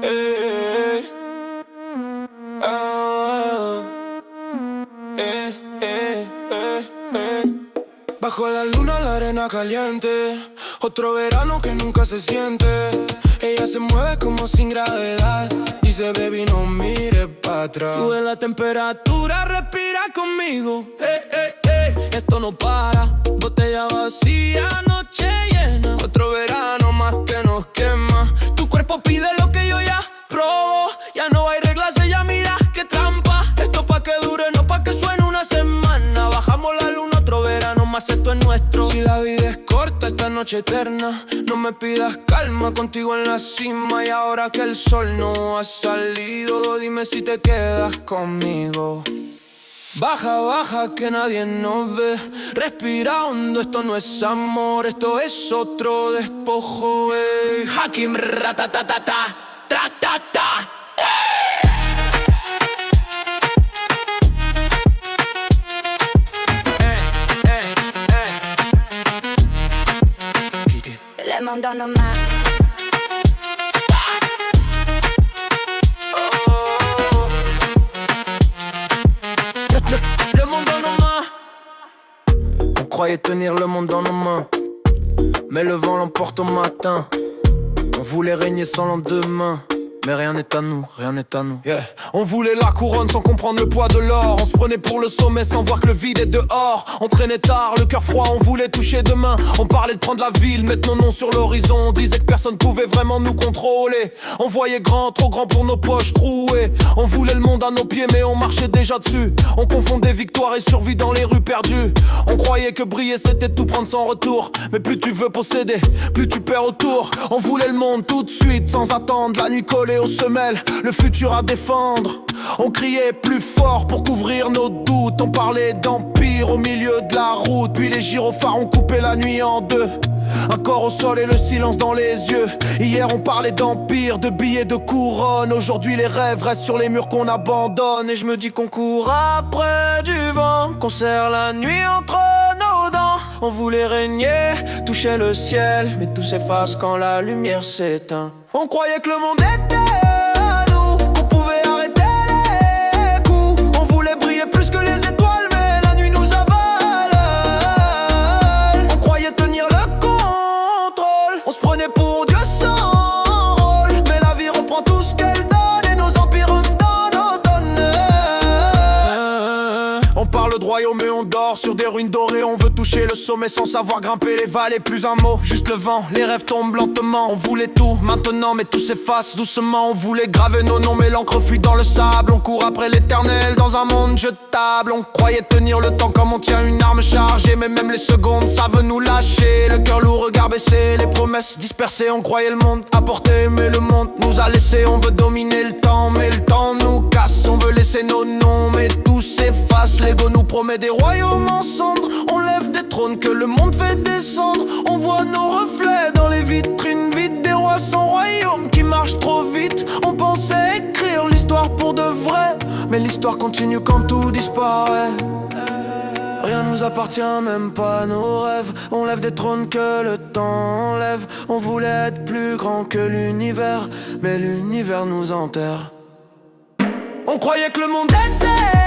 Eh, ah, Bajo la luna, la arena caliente, otro verano que nunca se siente. Ella se mueve como sin gravedad, dice baby no mire para atrás. Sube la temperatura, respira conmigo. Esto no para, botella vacía, noche llena. Otro verano más que nos quema. Tu cuerpo pide lo que yo ya probo. Ya no hay reglas, ella mira qué trampa. Esto pa' que dure, no pa' que suene una semana. Bajamos la luna, otro verano más, esto es nuestro. Si la vida es corta, esta noche eterna, no me pidas calma, contigo en la cima. Y ahora que el sol no ha salido, dime si te quedas conmigo. Baja, baja, que nadie nos ve. Respira hondo, esto no es amor, esto es otro despojo, Hakim ratatatata, tratata. Le monde en main. Le monde dans nos mains. On croyait tenir le monde dans nos mains, mais le vent l'emporte au matin. On voulait régner sans lendemain, mais rien n'est à nous, rien n'est à nous. On voulait la couronne sans comprendre le poids de l'or. On se prenait pour le sommet sans voir que le vide est dehors. On traînait tard, le cœur froid, on voulait toucher demain. On parlait de prendre la ville, mettre nos noms sur l'horizon. On disait que personne pouvait vraiment nous contrôler. On voyait grand, trop grand pour nos poches trouées. On voulait le monde à nos pieds mais on marchait déjà dessus. On confondait victoire et survie dans les rues perdues. On croyait que briller c'était tout prendre sans retour. Mais plus tu veux posséder, plus tu perds autour. On voulait le monde tout de suite sans attendre. La nuit collée aux semelles, le futur à défendre. On criait plus fort pour couvrir nos doutes. On parlait d'empire au milieu de la route. Puis les gyrophares ont coupé la nuit en deux. Un corps au sol et le silence dans les yeux. Hier on parlait d'empire, de billets, de couronne. Aujourd'hui les rêves restent sur les murs qu'on abandonne. Et je me dis qu'on court après du vent, qu'on serre la nuit entre nos dents. On voulait régner, toucher le ciel, mais tout s'efface quand la lumière s'éteint. On croyait que le monde était à nous, qu'on pouvait arrêter les coups. On voulait briller plus que les étoiles, mais la nuit nous avale. On croyait tenir le contrôle, on se prenait pour Dieu sans rôle. Mais la vie reprend tout ce qu'elle donne et nos empires donnent. On parle de royaume mais on dort sur des ruines dorées. On veut toucher le sommet sans savoir grimper les vallées. Plus un mot, juste le vent, les rêves tombent lentement. On voulait tout maintenant mais tout s'efface doucement. On voulait graver nos noms mais l'encre fuit dans le sable. On court après l'éternel dans un monde jetable. On croyait tenir le temps comme on tient une arme chargée. Mais même les secondes savent nous lâcher. Le cœur lourd, regard baissé, les promesses dispersées. On croyait le monde à portée mais le monde nous a laissé. On veut dominer le temps mais le temps nous casse. On veut laisser nos noms mais tout s'efface. L'ego nous promet des royaumes en cendres. On lève des trônes que le monde fait descendre. On voit nos reflets dans les vitrines vides. Des rois sans royaume qui marchent trop vite. On pensait écrire l'histoire pour de vrai, mais l'histoire continue quand tout disparaît. Rien nous appartient, même pas nos rêves. On lève des trônes que le temps enlève. On voulait être plus grand que l'univers, mais l'univers nous enterre. On croyait que le monde était